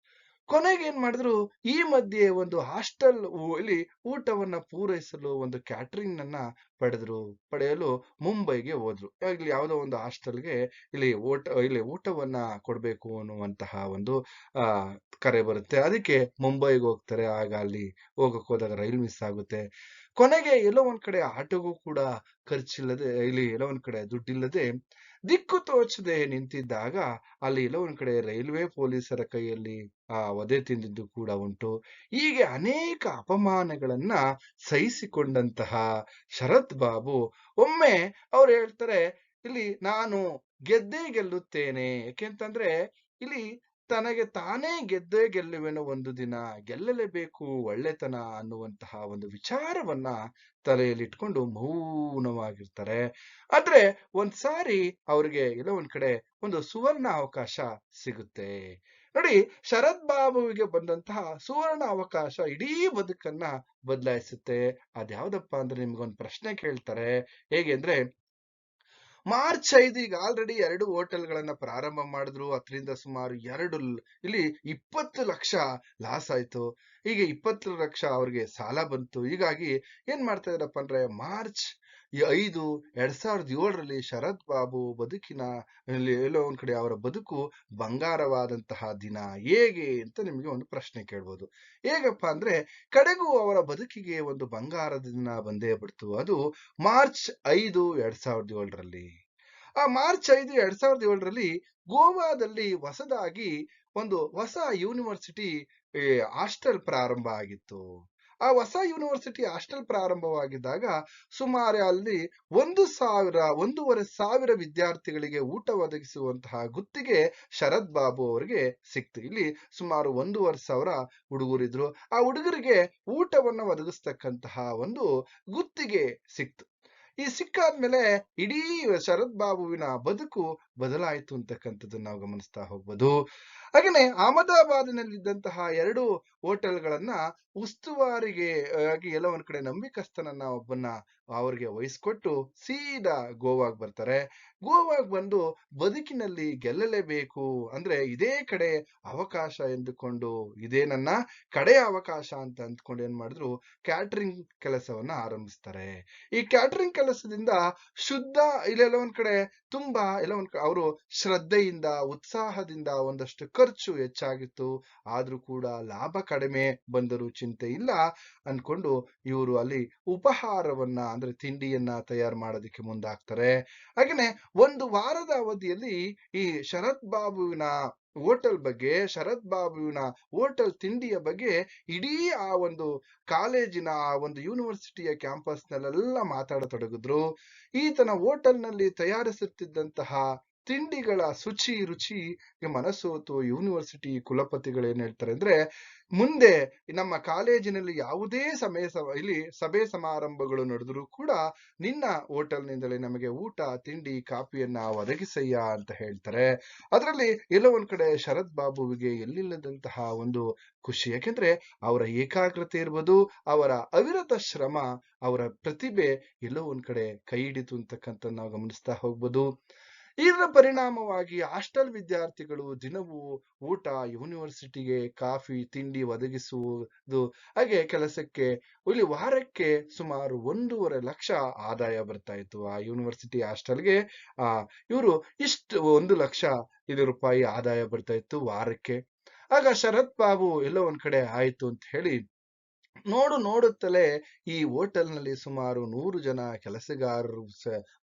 ಕೊನೆಗೆ ಏನ್ ಮಾಡಿದ್ರು, ಈ ಮಧ್ಯೆ ಒಂದು ಹಾಸ್ಟೆಲ್ ಇಲ್ಲಿ ಊಟವನ್ನ ಪೂರೈಸಲು ಒಂದು ಕ್ಯಾಟರಿಂಗ್ ಅನ್ನ ಪಡೆಯಲು ಮುಂಬೈಗೆ ಹೋದ್ರು. ಇಲ್ಲಿ ಯಾವುದೋ ಒಂದು ಹಾಸ್ಟೆಲ್ಗೆ ಇಲ್ಲಿ ಊಟವನ್ನ ಕೊಡ್ಬೇಕು ಅನ್ನುವಂತಹ ಒಂದು ಆ ಕರೆ ಬರುತ್ತೆ. ಅದಕ್ಕೆ ಮುಂಬೈಗೆ ಹೋಗ್ತಾರೆ. ಆಗ ಅಲ್ಲಿ ಹೋದಾಗ ರೈಲು ಮಿಸ್ ಆಗುತ್ತೆ. ಕೊನೆಗೆ ಎಲ್ಲೋ ಒಂದ್ ಕಡೆ ಆಟೋಗೂ ಕೂಡ ಖರ್ಚಿಲ್ಲದೆ, ಇಲ್ಲಿ ಎಲ್ಲೋ ಒಂದ್ ಕಡೆ ದುಡ್ಡಿಲ್ಲದೆ ದಿಕ್ಕು ತೋಚದೆ ನಿಂತಿದ್ದಾಗ ಅಲ್ಲಿ ಎಲ್ಲೋ ಒಂದ್ ಕಡೆ ರೈಲ್ವೆ ಪೊಲೀಸರ ಕೈಯಲ್ಲಿ ವಧೆ ತಿಂದಿದ್ದು ಕೂಡ ಉಂಟು. ಹೀಗೆ ಅನೇಕ ಅಪಮಾನಗಳನ್ನ ಸಹಿಸಿಕೊಂಡಂತಹ ಶರತ್ ಬಾಬು ಒಮ್ಮೆ ಅವ್ರು ಹೇಳ್ತಾರೆ, ಇಲ್ಲಿ ನಾನು ಗೆದ್ದೇ ಗೆಲ್ಲುತ್ತೇನೆ. ಯಾಕೆಂತಂದ್ರೆ ಇಲ್ಲಿ ತನಗೆ ತಾನೇ ಗೆದ್ದೇ ಗೆಲ್ಲುವೆನು ಒಂದು ದಿನ, ಗೆಲ್ಲಲೇಬೇಕು ಒಳ್ಳೆತನ ಅನ್ನುವಂತಹ ಒಂದು ವಿಚಾರವನ್ನ ತಲೆಯಲ್ಲಿಟ್ಕೊಂಡು ಮೌನವಾಗಿರ್ತಾರೆ. ಆದ್ರೆ ಒಂದ್ಸಾರಿ ಅವ್ರಿಗೆ ಎಲ್ಲೋ ಒಂದ್ ಕಡೆ ಒಂದು ಸುವರ್ಣ ಅವಕಾಶ ಸಿಗುತ್ತೆ. ನೋಡಿ, ಶರತ್ ಬಾಬುವಿಗೆ ಬಂದಂತಹ ಸುವರ್ಣ ಅವಕಾಶ ಇಡೀ ಬದುಕನ್ನ ಬದಲಾಯಿಸುತ್ತೆ. ಅದ್ಯಾವ್ದಪ್ಪ ಅಂದ್ರೆ ನಿಮ್ಗೊಂದು ಪ್ರಶ್ನೆ ಕೇಳ್ತಾರೆ. ಹೇಗೆ ಅಂದ್ರೆ, ಮಾರ್ಚ್ 5 ಈಗ ಆಲ್ರೆಡಿ 2 ಹೋಟೆಲ್ಗಳನ್ನ ಪ್ರಾರಂಭ ಮಾಡಿದ್ರು. ಅದರಿಂದ ಸುಮಾರು ಇಲ್ಲಿ 20 ಲಕ್ಷ ಲಾಸ್ ಆಯ್ತು. ಹೀಗೆ 20 ಲಕ್ಷ ಅವ್ರಿಗೆ ಸಾಲ ಬಂತು. ಹೀಗಾಗಿ ಏನ್ ಮಾಡ್ತಾ ಇದ್ರಪ್ಪ ಅಂದ್ರೆ, ಮಾರ್ಚ್ 5, 2007ರಲ್ಲಿ ಶರತ್ ಬಾಬು ಬದುಕಿನ ಎಲ್ಲೋ ಒಂದ್ ಕಡೆ ಅವರ ಬದುಕು ಬಂಗಾರವಾದಂತಹ ದಿನ. ಹೇಗೆ ಅಂತ ನಿಮ್ಗೆ ಒಂದು ಪ್ರಶ್ನೆ ಕೇಳ್ಬೋದು. ಹೇಗಪ್ಪ ಅಂದ್ರೆ, ಕಡೆಗೂ ಅವರ ಬದುಕಿಗೆ ಒಂದು ಬಂಗಾರದ ದಿನ ಬಂದೇ ಬಿಡ್ತು. ಅದು ಮಾರ್ಚ್ 5, 2007ರಲ್ಲಿ. ಆ ಮಾರ್ಚ್ 5, 2007ರಲ್ಲಿ ಗೋವಾದಲ್ಲಿ ಹೊಸದಾಗಿ ಒಂದು ಹೊಸ ಯೂನಿವರ್ಸಿಟಿ ಹಾಸ್ಟೆಲ್ ಪ್ರಾರಂಭ ಆಗಿತ್ತು. ಆ ಹೊಸ ಯೂನಿವರ್ಸಿಟಿ ಹಾಸ್ಟೆಲ್ ಪ್ರಾರಂಭವಾಗಿದ್ದಾಗ ಸುಮಾರು ಅಲ್ಲಿ 1,500 ವಿದ್ಯಾರ್ಥಿಗಳಿಗೆ ಊಟ ಒದಗಿಸುವಂತಹ ಗುತ್ತಿಗೆ ಶರತ್ ಬಾಬು ಅವರಿಗೆ ಸಿಕ್ತು. ಇಲ್ಲಿ ಸುಮಾರು 1,500 ಹುಡುಗರಿದ್ರು. ಆ ಹುಡುಗರಿಗೆ ಊಟವನ್ನ ಒದಗಿಸ್ತಕ್ಕಂತಹ ಒಂದು ಗುತ್ತಿಗೆ ಸಿಕ್ತು. ಈ ಸಿಕ್ಕಾದ್ಮೇಲೆ ಇಡೀ ಶರತ್ ಬಾಬುವಿನ ಬದುಕು ಬದಲಾಯಿತು ಅಂತಕ್ಕಂಥದ್ದನ್ನ ನಾವು ಗಮನಿಸ್ತಾ ಹೋಗ್ಬೋದು. ಹಾಗೇನೆ ಅಹಮದಾಬಾದಿನಲ್ಲಿದ್ದಂತಹ 2 ಹೋಟೆಲ್ಗಳನ್ನ ಉಸ್ತುವಾರಿಗೆ ಆಗಿ ಎಲ್ಲ ಒಂದ್ ಕಡೆ ನಂಬಿಕಸ್ಥನನ್ನ ಒಬ್ಬನ್ನ ಅವ್ರಿಗೆ ವಹಿಸ್ಕೊಟ್ಟು ಸೀದಾ ಗೋವಾಗ್ ಬರ್ತಾರೆ. ಗೋವಾಗ್ ಬಂದು ಬದುಕಿನಲ್ಲಿ ಗೆಲ್ಲಲೇಬೇಕು ಅಂದ್ರೆ ಇದೇ ಕಡೆ ಅವಕಾಶ ಎಂದುಕೊಂಡು, ಇದೇ ನನ್ನ ಕಡೆಯ ಅವಕಾಶ ಅಂತ ಅಂದ್ಕೊಂಡು ಏನ್ ಮಾಡಿದ್ರು, ಕ್ಯಾಟರಿಂಗ್ ಕೆಲಸವನ್ನ ಆರಂಭಿಸ್ತಾರೆ. ಈ ಕ್ಯಾಟರಿಂಗ್ ಕೆಲಸದಿಂದ ಶುದ್ಧ ಇಲ್ಲೆಲ್ಲ ಒಂದ್ ಕಡೆ ತುಂಬಾ ಅವರು ಶ್ರದ್ಧೆಯಿಂದ ಉತ್ಸಾಹದಿಂದ ಒಂದಷ್ಟು ಖರ್ಚು ಹೆಚ್ಚಾಗಿತ್ತು. ಆದ್ರೂ ಕೂಡ ಲಾಭ ಕಡಿಮೆ ಬಂದರೂ ಚಿಂತೆ ಇಲ್ಲ ಅನ್ಕೊಂಡು ಇವರು ಅಲ್ಲಿ ಉಪಹಾರವನ್ನ ಅಂದ್ರೆ ತಿಂಡಿಯನ್ನ ತಯಾರು ಮಾಡೋದಕ್ಕೆ ಮುಂದಾಗ್ತಾರೆ. ಹಾಗೇನೆ ಒಂದು ವಾರದ ಅವಧಿಯಲ್ಲಿ ಈ ಶರತ್ ಬಾಬುವಿನ ಹೋಟೆಲ್ ತಿಂಡಿಯ ಬಗ್ಗೆ ಇಡೀ ಆ ಒಂದು ಕಾಲೇಜಿನ ಆ ಒಂದು ಯೂನಿವರ್ಸಿಟಿಯ ಕ್ಯಾಂಪಸ್ ನಲ್ಲೆಲ್ಲ ಮಾತಾಡತೊಡಗಿದ್ರು. ಈತನ ಹೋಟೆಲ್ ನಲ್ಲಿ ತಯಾರಿಸುತ್ತಿದ್ದಂತಹ ತಿಂಡಿಗಳ ರುಚಿಗೆ ಮನಸೋತು ಯೂನಿವರ್ಸಿಟಿ ಕುಲಪತಿಗಳು ಏನ್ ಹೇಳ್ತಾರೆ ಅಂದ್ರೆ, ಮುಂದೆ ನಮ್ಮ ಕಾಲೇಜಿನಲ್ಲಿ ಯಾವುದೇ ಇಲ್ಲಿ ಸಭೆ ಸಮಾರಂಭಗಳು ನಡೆದ್ರು ಕೂಡ ನಿನ್ನ ಹೋಟೆಲ್ನಿಂದಲೇ ನಮಗೆ ಊಟ ತಿಂಡಿ ಕಾಫಿಯನ್ನ ಒದಗಿಸಯ್ಯ ಅಂತ ಹೇಳ್ತಾರೆ. ಅದರಲ್ಲಿ ಎಲ್ಲೋ ಒಂದ್ ಕಡೆ ಶರತ್ ಬಾಬುವಿಗೆ ಎಲ್ಲಿಲ್ಲದಂತಹ ಒಂದು ಖುಷಿ. ಯಾಕೆಂದ್ರೆ ಅವರ ಏಕಾಗ್ರತೆ ಇರ್ಬೋದು, ಅವರ ಅವಿರತ ಶ್ರಮ, ಅವರ ಪ್ರತಿಭೆ ಎಲ್ಲೋ ಒಂದ್ ಕಡೆ ಕೈ ಹಿಡಿತು ಅಂತಕ್ಕಂಥ ನಾವು ಗಮನಿಸ್ತಾ ಹೋಗ್ಬೋದು. ಇದರ ಪರಿಣಾಮವಾಗಿ ಹಾಸ್ಟೆಲ್ ವಿದ್ಯಾರ್ಥಿಗಳು ದಿನವೂ ಊಟ, ಯೂನಿವರ್ಸಿಟಿಗೆ ಕಾಫಿ ತಿಂಡಿ ಒದಗಿಸುವುದು, ಹಾಗೆ ಕೆಲಸಕ್ಕೆ ಇಲ್ಲಿ ವಾರಕ್ಕೆ ಸುಮಾರು 1.5 ಲಕ್ಷ ಆದಾಯ ಬರ್ತಾ ಇತ್ತು. ಆ ಯೂನಿವರ್ಸಿಟಿ ಹಾಸ್ಟೆಲ್ಗೆ ಇವರು ಇಷ್ಟು 1 ಲಕ್ಷ ರೂಪಾಯಿ ಆದಾಯ ಬರ್ತಾ ಇತ್ತು ವಾರಕ್ಕೆ. ಆಗ ಶರತ್ ಬಾಬು ಎಲ್ಲೋ ಒಂದ್ ಕಡೆ ಆಯ್ತು ಅಂತ ಹೇಳಿ ನೋಡುತ್ತಲೇ ಈ ಹೋಟೆಲ್ನಲ್ಲಿ ಸುಮಾರು 100 ಜನ ಕೆಲಸಗಾರರು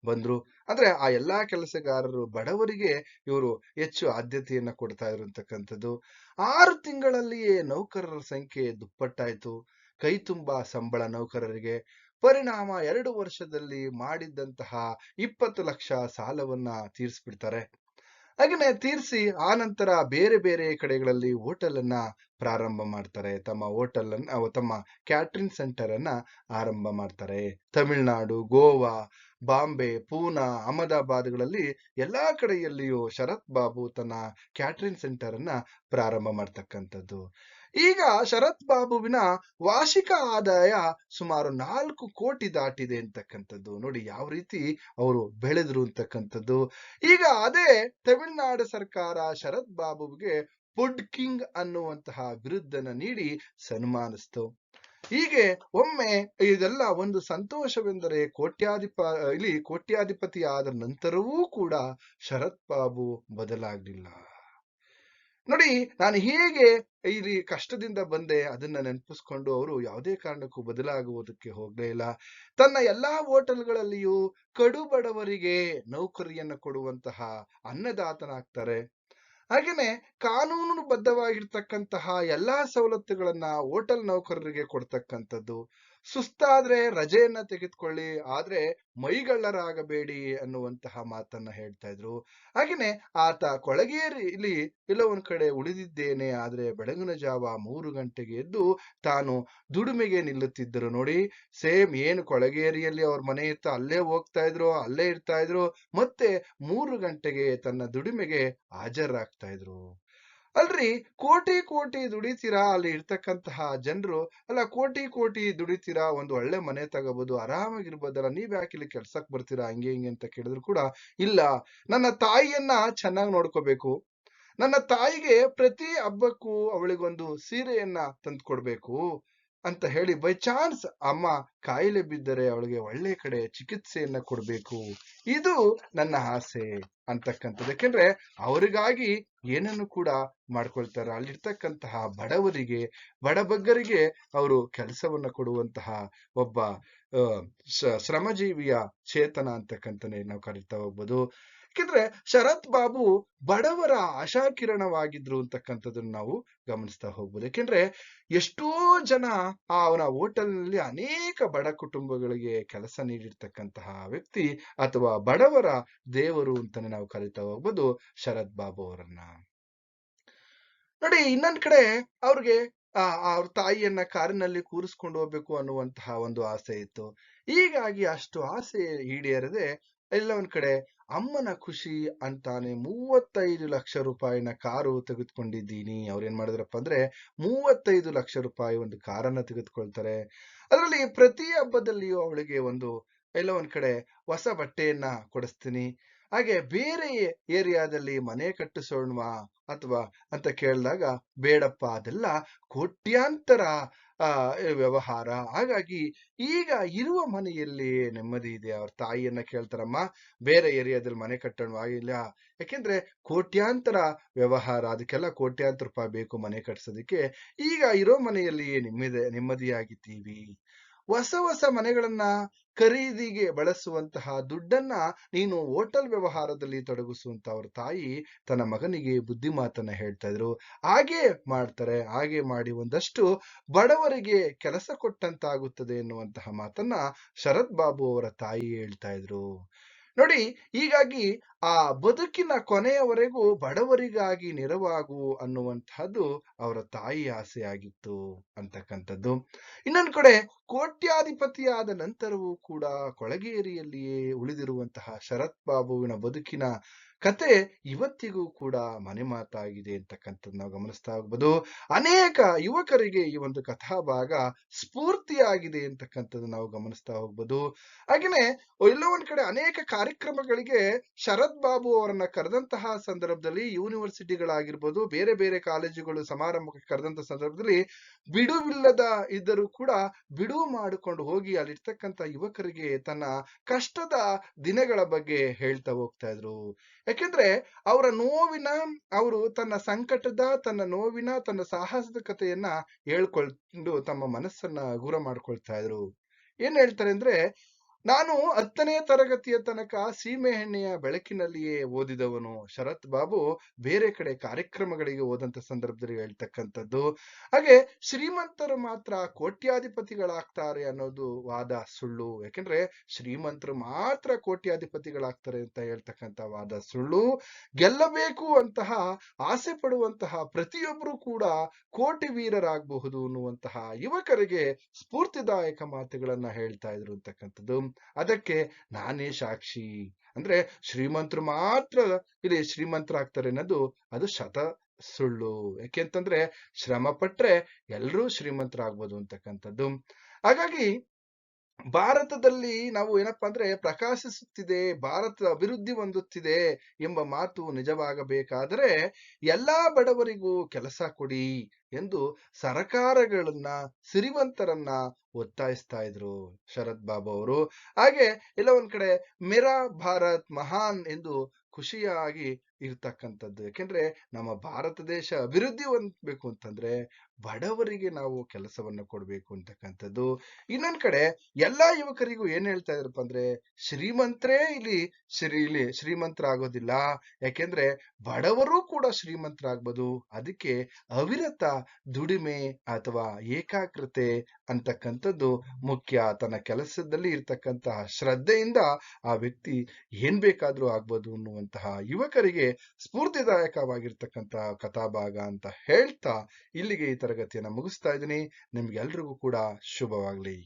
ಬಂದ್ರು. ಅಂದ್ರೆ ಆ ಎಲ್ಲಾ ಕೆಲಸಗಾರರು ಬಡವರಿಗೆ ಇವರು ಹೆಚ್ಚು ಆದ್ಯತೆಯನ್ನ ಕೊಡ್ತಾ ಇರುವಂತಕ್ಕಂಥದ್ದು. 6 ತಿಂಗಳಲ್ಲಿಯೇ ನೌಕರರ ಸಂಖ್ಯೆ ದುಪ್ಪಟ್ಟಾಯ್ತು. ಕೈ ತುಂಬಾ ಸಂಬಳ ನೌಕರರಿಗೆ. ಪರಿಣಾಮ 2 ವರ್ಷದಲ್ಲಿ ಮಾಡಿದ್ದಂತಹ 20 ಲಕ್ಷ ಸಾಲವನ್ನ ತೀರಿಸ್ಬಿಡ್ತಾರೆ. ಹಾಗೇನೆ ತೀರಿಸಿ ಆ ನಂತರ ಬೇರೆ ಬೇರೆ ಕಡೆಗಳಲ್ಲಿ ಹೋಟೆಲ್ ಅನ್ನ ಪ್ರಾರಂಭ ಮಾಡ್ತಾರೆ. ತಮ್ಮ ಕ್ಯಾಟ್ರಿಂಗ್ ಸೆಂಟರ್ ಅನ್ನ ಆರಂಭ ಮಾಡ್ತಾರೆ. ತಮಿಳುನಾಡು, ಗೋವಾ, ಬಾಂಬೆ, ಪೂನಾ, ಅಹಮದಾಬಾದ್ಗಳಲ್ಲಿ ಎಲ್ಲಾ ಕಡೆಯಲ್ಲಿಯೂ ಶರತ್ ಬಾಬು ತನ್ನ ಕ್ಯಾಟ್ರಿಂಗ್ ಸೆಂಟರ್ ಅನ್ನ ಪ್ರಾರಂಭ ಮಾಡ್ತಕ್ಕಂಥದ್ದು. ಈಗ ಶರತ್ ಬಾಬುವಿನ ವಾರ್ಷಿಕ ಆದಾಯ ಸುಮಾರು 4 ಕೋಟಿ ದಾಟಿದೆ ಅಂತಕ್ಕಂಥದ್ದು. ನೋಡಿ ಯಾವ ರೀತಿ ಅವರು ಬೆಳೆದ್ರು ಅಂತಕ್ಕಂಥದ್ದು. ಈಗ ಅದೇ ತಮಿಳುನಾಡು ಸರ್ಕಾರ ಶರತ್ ಬಾಬುವಿಗೆ ಫುಡ್ ಕಿಂಗ್ ಅನ್ನುವಂತಹ ಬಿರುದನ್ನ ನೀಡಿ ಸನ್ಮಾನಿಸ್ತು. ಹೀಗೆ ಒಮ್ಮೆ ಇದೆಲ್ಲ ಒಂದು ಸಂತೋಷವೆಂದರೆ ಕೋಟ್ಯಾಧಿಪತಿ ಆದ ನಂತರವೂ ಕೂಡ ಶರತ್ ಬಾಬು ಬದಲಾಗ್ಲಿಲ್ಲ. ನೋಡಿ, ನಾನು ಹೇಗೆ ಇಲ್ಲಿ ಕಷ್ಟದಿಂದ ಬಂದೆ ಅದನ್ನ ನೆನಪಿಸ್ಕೊಂಡು ಅವರು ಯಾವುದೇ ಕಾರಣಕ್ಕೂ ಬದಲಾಗುವುದಕ್ಕೆ ಹೋಗ್ಲೇ ಇಲ್ಲ. ತನ್ನ ಎಲ್ಲಾ ಹೋಟೆಲ್ಗಳಲ್ಲಿಯೂ ಕಡು ಬಡವರಿಗೆ ನೌಕರಿಯನ್ನು ಕೊಡುವಂತಹ ಅನ್ನದಾತನಾಗ್ತಾರೆ. ಹಾಗೇನೆ ಕಾನೂನುಬದ್ಧವಾಗಿರ್ತಕ್ಕಂತಹ ಎಲ್ಲಾ ಸವಲತ್ತುಗಳನ್ನ ಹೋಟೆಲ್ ನೌಕರರಿಗೆ ಕೊಡ್ತಕ್ಕಂಥದ್ದು. ಸುಸ್ತಾದ್ರೆ ರಜೆಯನ್ನ ತೆಗೆದುಕೊಳ್ಳಿ, ಆದ್ರೆ ಮೈಗಳ್ಳರಾಗಬೇಡಿ ಅನ್ನುವಂತಹ ಮಾತನ್ನ ಹೇಳ್ತಾ ಇದ್ರು. ಹಾಗೇನೆ ಆತ ಇಲ್ಲಿ ಎಲ್ಲೋ ಒಂದ್ ಕಡೆ ಉಳಿದಿದ್ದೇನೆ, ಆದ್ರೆ ಬೆಳಗಿನ ಜಾವ 3 ಗಂಟೆಗೆ ಎದ್ದು ತಾನು ದುಡಿಮೆಗೆ ನಿಲ್ಲುತ್ತಿದ್ದರು. ನೋಡಿ, ಸೇಮ್ ಏನು ಕೊಳಗೇರಿಯಲ್ಲಿ ಅವ್ರ ಮನೆ ಇತ್ತು ಅಲ್ಲೇ ಹೋಗ್ತಾ ಇದ್ರು, ಅಲ್ಲೇ ಇರ್ತಾ ಇದ್ರು, ಮತ್ತೆ 3 ಗಂಟೆಗೆ ತನ್ನ ದುಡಿಮೆಗೆ ಹಾಜರಾಗ್ತಾ ಇದ್ರು. ಅಲ್ರಿ, ಕೋಟಿ ದುಡಿತೀರಾ ಅಲ್ಲಿ ಇರ್ತಕ್ಕಂತಹ ಜನರು, ಅಲ್ಲ ಕೋಟಿ ದುಡಿತೀರಾ, ಒಂದು ಒಳ್ಳೆ ಮನೆ ತಗೋಬಹುದು, ಆರಾಮಾಗಿರ್ಬೋದಲ್ಲ, ನೀವ್ ಯಾಕೆ ಇಲ್ಲಿ ಕೆಲ್ಸಕ್ ಬರ್ತೀರಾ ಹಂಗೆ ಹಿಂಗೆ ಅಂತ ಕೇಳಿದ್ರು ಕೂಡ, ಇಲ್ಲ ನನ್ನ ತಾಯಿಯನ್ನ ಚೆನ್ನಾಗಿ ನೋಡ್ಕೋಬೇಕು, ನನ್ನ ತಾಯಿಗೆ ಪ್ರತಿ ಹಬ್ಬಕ್ಕೂ ಅವಳಿಗೊಂದು ಸೀರೆಯನ್ನ ತಂದ್ಕೊಡ್ಬೇಕು ಅಂತ ಹೇಳಿ, ಬೈ ಚಾನ್ಸ್ ಅಮ್ಮ ಕಾಯಿಲೆ ಬಿದ್ದರೆ ಅವಳಿಗೆ ಒಳ್ಳೆ ಕಡೆ ಚಿಕಿತ್ಸೆಯನ್ನ ಕೊಡ್ಬೇಕು, ಇದು ನನ್ನ ಆಸೆ ಅಂತಕ್ಕಂಥದ್ದು. ಯಾಕೆಂದ್ರೆ ಅವರಿಗಾಗಿ ಏನನ್ನು ಕೂಡ ಮಾಡ್ಕೊಳ್ತಾರೆ. ಅಲ್ಲಿರ್ತಕ್ಕಂತಹ ಬಡವರಿಗೆ, ಬಡಬಗ್ಗರಿಗೆ ಅವರು ಕೆಲಸವನ್ನ ಕೊಡುವಂತಹ ಒಬ್ಬ ಶ್ರಮಜೀವಿಯ ಚೇತನ ಅಂತಕ್ಕಂಥನೇ ನಾವು ಕರಿತಾ ಹೋಗ್ಬೋದು. ಯಾಕೆಂದ್ರೆ ಶರತ್ ಬಾಬು ಬಡವರ ಆಶಾಕಿರಣವಾಗಿದ್ರು ಅಂತಕ್ಕಂಥದ್ದನ್ನು ನಾವು ಗಮನಿಸ್ತಾ ಹೋಗ್ಬೋದು. ಯಾಕೆಂದ್ರೆ ಎಷ್ಟೋ ಜನ ಅವನ ಹೋಟೆಲ್ನಲ್ಲಿ ಅನೇಕ ಬಡ ಕುಟುಂಬಗಳಿಗೆ ಕೆಲಸ ನೀಡಿರ್ತಕ್ಕಂತಹ ವ್ಯಕ್ತಿ, ಅಥವಾ ಬಡವರ ದೇವರು ಅಂತಾನೆ ನಾವು ಕರಿತಾ ಹೋಗ್ಬೋದು ಶರತ್ ಬಾಬು ಅವರನ್ನ. ನೋಡಿ, ಇನ್ನೊಂದ್ ಕಡೆ ಅವ್ರಿಗೆ ಅವ್ರ ತಾಯಿಯನ್ನ ಕಾರಿನಲ್ಲಿ ಕೂರಿಸ್ಕೊಂಡು ಹೋಗ್ಬೇಕು ಅನ್ನುವಂತಹ ಒಂದು ಆಸೆ ಇತ್ತು. ಹೀಗಾಗಿ ಅಷ್ಟು ಆಸೆ ಈಡೇರದೆ ಎಲ್ಲ ಒಂದ್ ಕಡೆ ಅಮ್ಮನ ಖುಷಿ ಅಂತಾನೆ 35 ಲಕ್ಷ ರೂಪಾಯಿನ ಕಾರು ತೆಗೆದುಕೊಂಡಿದ್ದೀನಿ. ಅವ್ರೇನ್ ಮಾಡಿದ್ರಪ್ಪ ಅಂದ್ರೆ 35 ಲಕ್ಷ ರೂಪಾಯಿ ಒಂದು ಕಾರನ್ನ ತೆಗೆದುಕೊಳ್ತಾರೆ. ಅದರಲ್ಲಿ ಪ್ರತಿ ಹಬ್ಬದಲ್ಲಿಯೂ ಅವಳಿಗೆ ಎಲ್ಲ ಒಂದ್ ಕಡೆ ಹೊಸ ಬಟ್ಟೆಯನ್ನ ಕೊಡಿಸ್ತೀನಿ, ಹಾಗೆ ಬೇರೆ ಏರಿಯಾದಲ್ಲಿ ಮನೆ ಕಟ್ಟಿಸೋಣವಾ ಅಥವಾ ಅಂತ ಕೇಳಿದಾಗ ಬೇಡಪ್ಪ, ಅದೆಲ್ಲ ಕೋಟ್ಯಾಂತರ ವ್ಯವಹಾರ, ಹಾಗಾಗಿ ಈಗ ಇರುವ ಮನೆಯಲ್ಲಿ ನೆಮ್ಮದಿ ಇದೆ. ಅವ್ರ ತಾಯಿಯನ್ನ ಕೇಳ್ತಾರಮ್ಮ, ಬೇರೆ ಏರಿಯಾದಲ್ಲಿ ಮನೆ ಕಟ್ಟೋಣವಾ? ಇಲ್ಲ, ಯಾಕೆಂದ್ರೆ ಕೋಟ್ಯಾಂತರ ವ್ಯವಹಾರ, ಅದಕ್ಕೆಲ್ಲ ಕೋಟ್ಯಾಂತರ ರೂಪಾಯಿ ಬೇಕು ಮನೆ ಕಟ್ಸೋದಕ್ಕೆ, ಈಗ ಇರೋ ಮನೆಯಲ್ಲಿ ನೆಮ್ಮದಿಯಾಗಿದ್ದೀವಿ. ಹೊಸ ಮನೆಗಳನ್ನ ಖರೀದಿಗೆ ಬಳಸುವಂತಹ ದುಡ್ಡನ್ನ ನೀನು ಹೋಟೆಲ್ ವ್ಯವಹಾರದಲ್ಲಿ ತೊಡಗಿಸುವಂತ ಅವ್ರ ತಾಯಿ ತನ್ನ ಮಗನಿಗೆ ಬುದ್ಧಿ ಮಾತನ್ನ ಹೇಳ್ತಾ ಇದ್ರು. ಹಾಗೆ ಮಾಡ್ತಾರೆ, ಹಾಗೆ ಮಾಡಿ ಒಂದಷ್ಟು ಬಡವರಿಗೆ ಕೆಲಸ ಕೊಟ್ಟಂತಾಗುತ್ತದೆ ಎನ್ನುವಂತಹ ಮಾತನ್ನ ಶರತ್ ಬಾಬು ಅವರ ತಾಯಿ ಹೇಳ್ತಾ ಇದ್ರು. ನೋಡಿ, ಹೀಗಾಗಿ ಆ ಬದುಕಿನ ಕೊನೆಯವರೆಗೂ ಬಡವರಿಗಾಗಿ ನೆರವಾಗು ಅನ್ನುವಂತಹದ್ದು ಅವರ ತಾಯಿ ಆಸೆಯಾಗಿತ್ತು ಅಂತಕ್ಕಂಥದ್ದು. ಇನ್ನೊಂದು ಕಡೆ ಕೋಟ್ಯಾಧಿಪತಿಯಾದ ನಂತರವೂ ಕೂಡ ಕೊಳಗೇರಿಯಲ್ಲಿಯೇ ಉಳಿದಿರುವಂತಹ ಶರತ್ ಬಾಬುವಿನ ಬದುಕಿನ ಕತೆ ಇವತ್ತಿಗೂ ಕೂಡ ಮನೆ ಮಾತಾಗಿದೆ ಅಂತಕ್ಕಂಥದ್ದು ನಾವು ಗಮನಿಸ್ತಾ ಹೋಗ್ಬೋದು. ಅನೇಕ ಯುವಕರಿಗೆ ಈ ಒಂದು ಕಥಾಭಾಗ ಸ್ಫೂರ್ತಿಯಾಗಿದೆ ಅಂತಕ್ಕಂಥದ್ದು ನಾವು ಗಮನಿಸ್ತಾ ಹೋಗ್ಬೋದು. ಹಾಗೇನೆ ಎಲ್ಲೋ ಒಂದ್ ಕಡೆ ಅನೇಕ ಕಾರ್ಯಕ್ರಮಗಳಿಗೆ ಶರತ್ ಬಾಬು ಅವರನ್ನ ಕರೆದಂತಹ ಸಂದರ್ಭದಲ್ಲಿ ಯೂನಿವರ್ಸಿಟಿಗಳಾಗಿರ್ಬೋದು, ಬೇರೆ ಬೇರೆ ಕಾಲೇಜುಗಳು ಸಮಾರಂಭಕ್ಕೆ ಕರೆದಂತ ಸಂದರ್ಭದಲ್ಲಿ ಬಿಡುವಿಲ್ಲದ ಇದ್ದರೂ ಕೂಡ ಬಿಡುವು ಮಾಡಿಕೊಂಡು ಹೋಗಿ ಅಲ್ಲಿರ್ತಕ್ಕಂಥ ಯುವಕರಿಗೆ ತನ್ನ ಕಷ್ಟದ ದಿನಗಳ ಬಗ್ಗೆ ಹೇಳ್ತಾ ಹೋಗ್ತಾ ಇದ್ರು. ಯಾಕೆಂದ್ರೆ ಅವರ ನೋವಿನ, ಅವರು ತನ್ನ ಸಂಕಟದ, ತನ್ನ ನೋವಿನ, ತನ್ನ ಸಾಹಸದ ಕಥೆಯನ್ನ ಹೇಳ್ಕೊಂಡು ತಮ್ಮ ಮನಸ್ಸನ್ನ ಹಗುರ ಮಾಡ್ಕೊಳ್ತಾ ಇದ್ರು. ಏನ್ ಹೇಳ್ತಾರೆ ಅಂದ್ರೆ, ನಾನು 10ನೇ ತರಗತಿಯ ತನಕ ಸೀಮೆ ಎಣ್ಣೆಯ ಬೆಳಕಿನಲ್ಲಿಯೇ ಓದಿದವನು. ಶರತ್ ಬಾಬು ಬೇರೆ ಕಡೆ ಕಾರ್ಯಕ್ರಮಗಳಿಗೆ ಹೋದಂತ ಸಂದರ್ಭದಲ್ಲಿ ಹೇಳ್ತಕ್ಕಂಥದ್ದು. ಹಾಗೆ ಶ್ರೀಮಂತರು ಮಾತ್ರ ಕೋಟ್ಯಾಧಿಪತಿಗಳಾಗ್ತಾರೆ ಅನ್ನೋದು ವಾದ ಸುಳ್ಳು. ಯಾಕೆಂದ್ರೆ ಶ್ರೀಮಂತರು ಮಾತ್ರ ಕೋಟ್ಯಾಧಿಪತಿಗಳಾಗ್ತಾರೆ ಅಂತ ಹೇಳ್ತಕ್ಕಂಥ ವಾದ ಸುಳ್ಳು. ಗೆಲ್ಲಬೇಕು ಅಂತಹ ಆಸೆ ಪಡುವಂತಹ ಪ್ರತಿಯೊಬ್ಬರು ಕೂಡ ಕೋಟಿ ವೀರರಾಗಬಹುದು ಅನ್ನುವಂತಹ ಯುವಕರಿಗೆ ಸ್ಫೂರ್ತಿದಾಯಕ ಮಾತುಗಳನ್ನ ಹೇಳ್ತಾ ಇದ್ರು ಅಂತಕ್ಕಂಥದ್ದು. ಅದಕ್ಕೆ ನಾನೇ ಸಾಕ್ಷಿ. ಅಂದ್ರೆ ಶ್ರೀಮಂತರು ಮಾತ್ರ ಇಲ್ಲಿ ಶ್ರೀಮಂತರಾಗ್ತಾರೆ ಅನ್ನೋದು ಅದು ಸುಳ್ಳು. ಯಾಕೆಂತಂದ್ರೆ ಶ್ರಮ ಪಟ್ರೆ ಎಲ್ರೂ ಶ್ರೀಮಂತರಾಗ್ಬೋದು ಅಂತಕ್ಕಂಥದ್ದು. ಹಾಗಾಗಿ ಭಾರತದಲ್ಲಿ ನಾವು ಏನಪ್ಪಾ ಅಂದ್ರೆ ಪ್ರಕಾಶಿಸುತ್ತಿದೆ, ಭಾರತ ಅಭಿವೃದ್ಧಿ ಹೊಂದುತ್ತಿದೆ ಎಂಬ ಮಾತು ನಿಜವಾಗಬೇಕಾದರೆ ಎಲ್ಲಾ ಬಡವರಿಗೂ ಕೆಲಸ ಕೊಡಿ ಎಂದು ಸರಕಾರಗಳನ್ನ, ಸಿರಿವಂತರನ್ನ ಒತ್ತಾಯಿಸ್ತಾ ಇದ್ರು ಶರತ್ ಬಾಬು ಅವರು. ಹಾಗೆ ಎಲ್ಲ ಒಂದ್ ಕಡೆ ಮೇರಾ ಭಾರತ್ ಮಹಾನ್ ಎಂದು ಖುಷಿಯಾಗಿ ಇರ್ತಕ್ಕಂಥದ್ದು. ಯಾಕೆಂದ್ರೆ ನಮ್ಮ ಭಾರತ ದೇಶ ಅಭಿವೃದ್ಧಿ ಹೊಂದಬೇಕು ಅಂತಂದ್ರೆ ಬಡವರಿಗೆ ನಾವು ಕೆಲಸವನ್ನ ಕೊಡ್ಬೇಕು ಅಂತಕ್ಕಂಥದ್ದು. ಇನ್ನೊಂದ್ ಕಡೆ ಎಲ್ಲಾ ಯುವಕರಿಗೂ ಏನ್ ಹೇಳ್ತಾ ಇದ್ರಪ್ಪ ಅಂದ್ರೆ, ಶ್ರೀಮಂತರೇ ಇಲ್ಲಿ ಶ್ರೀಮಂತರಾಗೋದಿಲ್ಲ. ಯಾಕೆಂದ್ರೆ ಬಡವರು ಕೂಡ ಶ್ರೀಮಂತರಾಗ್ಬೋದು. ಅದಕ್ಕೆ ಅವಿರತ ದುಡಿಮೆ ಅಥವಾ ಏಕಾಗ್ರತೆ ಅಂತಕ್ಕಂಥದ್ದು ಮುಖ್ಯ. ತನ್ನ ಕೆಲಸದಲ್ಲಿ ಇರ್ತಕ್ಕಂತಹ ಶ್ರದ್ಧೆಯಿಂದ ಆ ವ್ಯಕ್ತಿ ಏನ್ ಬೇಕಾದ್ರೂ ಆಗ್ಬೋದು ಅನ್ನುವಂತಹ ಯುವಕರಿಗೆ ಸ್ಫೂರ್ತಿದಾಯಕವಾಗಿರ್ತಕ್ಕಂತಹ ಕಥಾಭಾಗ ಅಂತ ಹೇಳ್ತಾ ಇಲ್ಲಿಗೆ ಈ ತರಗತಿಯನ್ನ ಮುಗಿಸ್ತಾ ಇದ್ದೀನಿ. ನಿಮ್ಗೆಲ್ರಿಗೂ ಕೂಡ ಶುಭವಾಗ್ಲಿ.